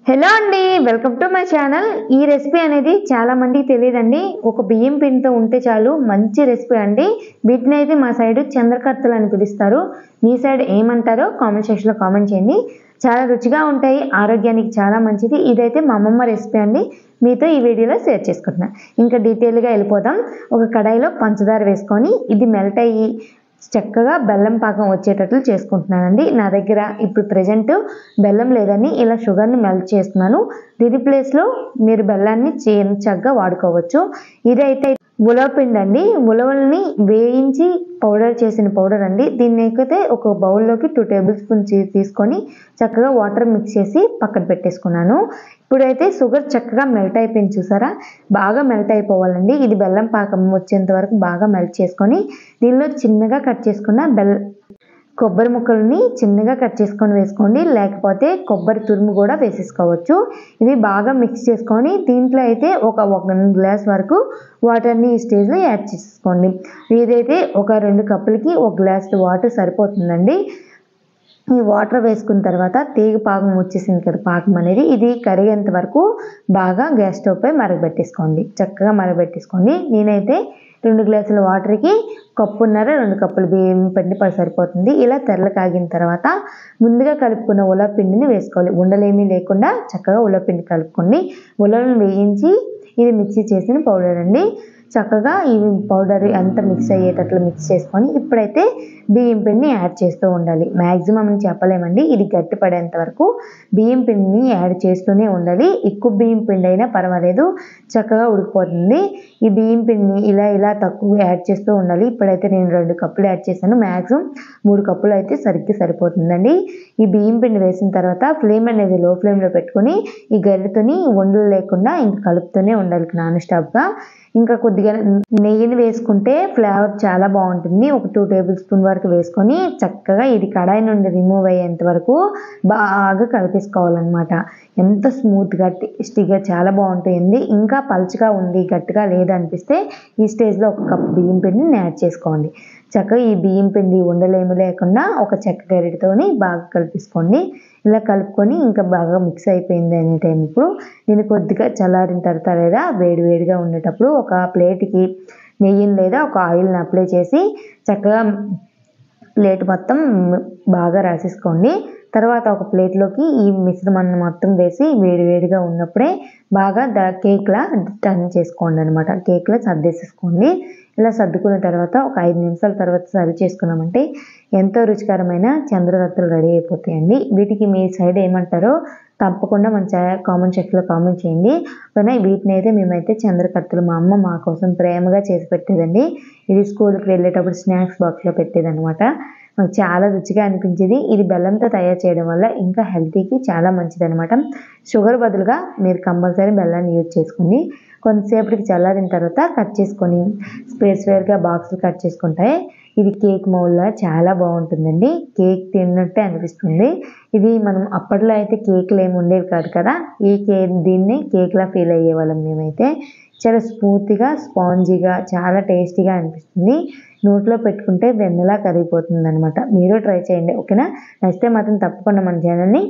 Hello అండి, welcome to my channel. ఈ recipe అనేది చాలా మందికి తెలియదండి. ఒక బియ్యం పిండితో ఉంటే చాలు మంచి రెసిపీ అండి. వీటిని అయితే మా సైడ్ చంద్రకత్తలు అని పిలుస్తారు. మీ సైడ్ ఏమంటారో కామెంట్ సెక్షన్లో కామెంట్ చేయండి. చాలా రుచిగా ఉంటాయి, ఆరోగ్యానికి చాలా మంచిది. ఇదైతే మా అమ్మమ్మ రెసిపీ అండి, మీతో ఈ వీడియోలో షేర్ చేసుకుంటున్నా. ఇంకా డీటెయిల్గా వెళ్ళిపోదాం. ఒక కడాయిలో పంచదార వేసుకొని ఇది మెల్ట్ అయ్యి చక్కగా బెల్లం పాకం వచ్చేటట్లు చేసుకుంటున్నానండి. నా దగ్గర ఇప్పుడు ప్రజెంట్ బెల్లం లేదని ఇలా షుగర్ని మెల్ట్ చేస్తున్నాను. దీని ప్లేస్లో మీరు బెల్లాన్ని చక్కగా వాడుకోవచ్చు. ఇదైతే ఉలవపిండి అండి. ఉలవల్ని వేయించి పౌడర్ చేసిన పౌడర్ అండి. దీన్ని అయితే ఒక బౌల్లోకి 2 టేబుల్ స్పూన్స్ తీసుకొని చక్కగా వాటర్ మిక్స్ చేసి పక్కన పెట్టేసుకున్నాను. ఇప్పుడైతే షుగర్ చక్కగా మెల్ట్ అయిపోయింది, చూసారా? బాగా మెల్ట్ అయిపోవాలండి. ఇది బెల్లం పాకం వచ్చేంత వరకు బాగా మెల్ట్ చేసుకొని దీనిలో చిన్నగా కట్ చేసుకున్న కొబ్బరి ముక్కల్ని చిన్నగా కట్ చేసుకొని వేసుకోండి, లేకపోతే కొబ్బరి తురుము కూడా వేసేసుకోవచ్చు. ఇవి బాగా మిక్స్ చేసుకొని దీంట్లో అయితే ఒక 1 గ్లాస్ వరకు వాటర్ని ఈ స్టేజ్లో యాడ్ చేసుకోండి. ఇదైతే ఒక 2 కప్పులకి 1 గ్లాస్ వాటర్ సరిపోతుందండి. ఈ వాటర్ వేసుకున్న తర్వాత తీగ పాకం వచ్చేసింది కదా, పాకం అనేది ఇది కరిగేంత వరకు బాగా గ్యాస్ స్టవ్ పై మరగబెట్టేసుకోండి. చక్కగా మరగబెట్టేసుకోండి. నేనైతే 2 గ్లాసుల వాటర్కి 1.5 కప్పులు బియ్యం పిండి సరిపోతుంది. ఇలా తెల్ల కాగిన తర్వాత ముందుగా కలుపుకున్న ఉలవపిండిని వేసుకోవాలి. ఉండలేమీ లేకుండా చక్కగా ఉలవపిండి కలుపుకోండి. ఉలవలను వేయించి ఇది మిక్సీ చేసిన పౌడర్ అండి. చక్కగా ఈ పౌడర్ అంతా మిక్స్ అయ్యేటట్లు మిక్స్ చేసుకొని ఇప్పుడైతే బియ్యం పిండిని యాడ్ చేస్తూ ఉండాలి. మ్యాక్సిమం అని చెప్పలేమండి, ఇది గట్టి పడేంత వరకు బియ్యం పిండిని యాడ్ చేస్తూనే ఉండాలి. ఎక్కువ బియ్యం పిండి అయినా పర్వాలేదు, చక్కగా ఉడికిపోతుంది. ఈ బియ్యం పిండిని ఇలా తక్కువ యాడ్ చేస్తూ ఉండాలి. ఇప్పుడైతే నేను 2 కప్పులు యాడ్ చేశాను. మ్యాక్సిమం 3 కప్పులు అయితే సరిపోతుందండి. ఈ బియ్యం పిండి వేసిన తర్వాత ఫ్లేమ్ అనేది లో ఫ్లేమ్లో పెట్టుకొని ఈ గరిటెతోని ఉండలు లేకుండా ఇంకా కలుపుతూనే ఉండాలి నాన్ స్టాప్గా. ఇంకా కొద్దిగా నెయ్యిని వేసుకుంటే ఫ్లేవర్ చాలా బాగుంటుంది. ఒక 2 టేబుల్ స్పూన్ వరకు వేసుకొని చక్కగా ఇది కడాయి నుండి రిమూవ్ అయ్యేంత వరకు బాగా కలిపేసుకోవాలన్నమాట. ఎంత స్మూత్గా టేస్టీగా చాలా బాగుంటుంది. ఇంకా పలుచగా ఉంది, గట్టిగా లేదనిపిస్తే ఈ స్టేజ్లో 1 కప్పు బియ్యం పిండిని యాడ్ చేసుకోండి. చక్కగా ఈ బియ్యం పిండి ఉండలేమి లేకుండా ఒక చెక్క గరిటెతోని బాగా కలిపేసుకోండి. ఇలా కలుపుకొని ఇంకా బాగా మిక్స్ అయిపోయింది అనే టైం ఇప్పుడు దీన్ని కొద్దిగా చల్లారిన తర్వాత లేదా వేడివేడిగా ఉండేటప్పుడు ఒక ప్లేట్కి నెయ్యిని లేదా ఒక ఆయిల్ని అప్లై చేసి చక్కగా ప్లేట్ మొత్తం బాగా రాసేసుకోండి. తర్వాత ఒక ప్లేట్లోకి ఈ మిశ్రమాన్ని మొత్తం వేసి వేడివేడిగా ఉన్నప్పుడే బాగా కేక్లా టర్న్ చేసుకోండి అనమాట. కేక్లా సర్దేసేసుకోండి. ఇలా సర్దుకున్న తర్వాత ఒక 5 నిమిషాల తర్వాత సర్వ్ చేసుకున్నామంటే ఎంతో రుచికరమైన చంద్రకత్తలు రెడీ అయిపోతాయండి. వీటికి మీ సైడ్ ఏమంటారో తప్పకుండా మన కామెంట్ సెక్షన్లో కామెంట్ చేయండి. వీటిని అయితే మేమైతే చంద్రకత్తలు మా అమ్మ మా కోసం ప్రేమగా చేసి పెట్టేదండి. ఇది స్కూల్కి వెళ్ళేటప్పుడు స్నాక్స్ బాక్స్లో పెట్టేదనమాట. మాకు చాలా రుచిగా అనిపించేది. ఇది బెల్లంతో తయారు చేయడం వల్ల ఇంకా హెల్తీకి చాలా మంచిది అనమాట. షుగర్ బదులుగా మీరు కంపల్సరీ బెల్లాన్ని యూజ్ చేసుకోండి. కొంతసేపటికి చల్లారిన తర్వాత కట్ చేసుకొని స్పేర్గా బాక్సులు కట్ చేసుకుంటే ఇది కేక్ మౌల్లా చాలా బాగుంటుందండి. కేక్ తిన్నట్టే అనిపిస్తుంది. ఇది మనం అప్పట్లో అయితే కేక్లు ఏమి ఉండేవి కాదు కదా, దీన్ని కేక్లా ఫీల్ అయ్యేవాళ్ళం మేమైతే. చాలా స్మూత్గా స్పాంజీగా చాలా టేస్టీగా అనిపిస్తుంది. నోట్లో పెట్టుకుంటే వెన్నెలా కరిగిపోతుంది అనమాట. మీరు ట్రై చేయండి, ఓకేనా? నచ్చితే మాత్రం తప్పకుండా మన ఛానల్ని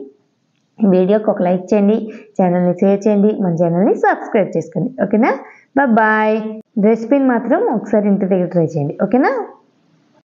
వీడియోకి ఒక లైక్ చేయండి, ఛానల్ని షేర్ చేయండి, మన ఛానల్ని సబ్స్క్రైబ్ చేసుకోండి, ఓకేనా? బాయ్. రెసిపీని మాత్రం ఒకసారి ఇంటి దగ్గర ట్రై చేయండి, ఓకేనా?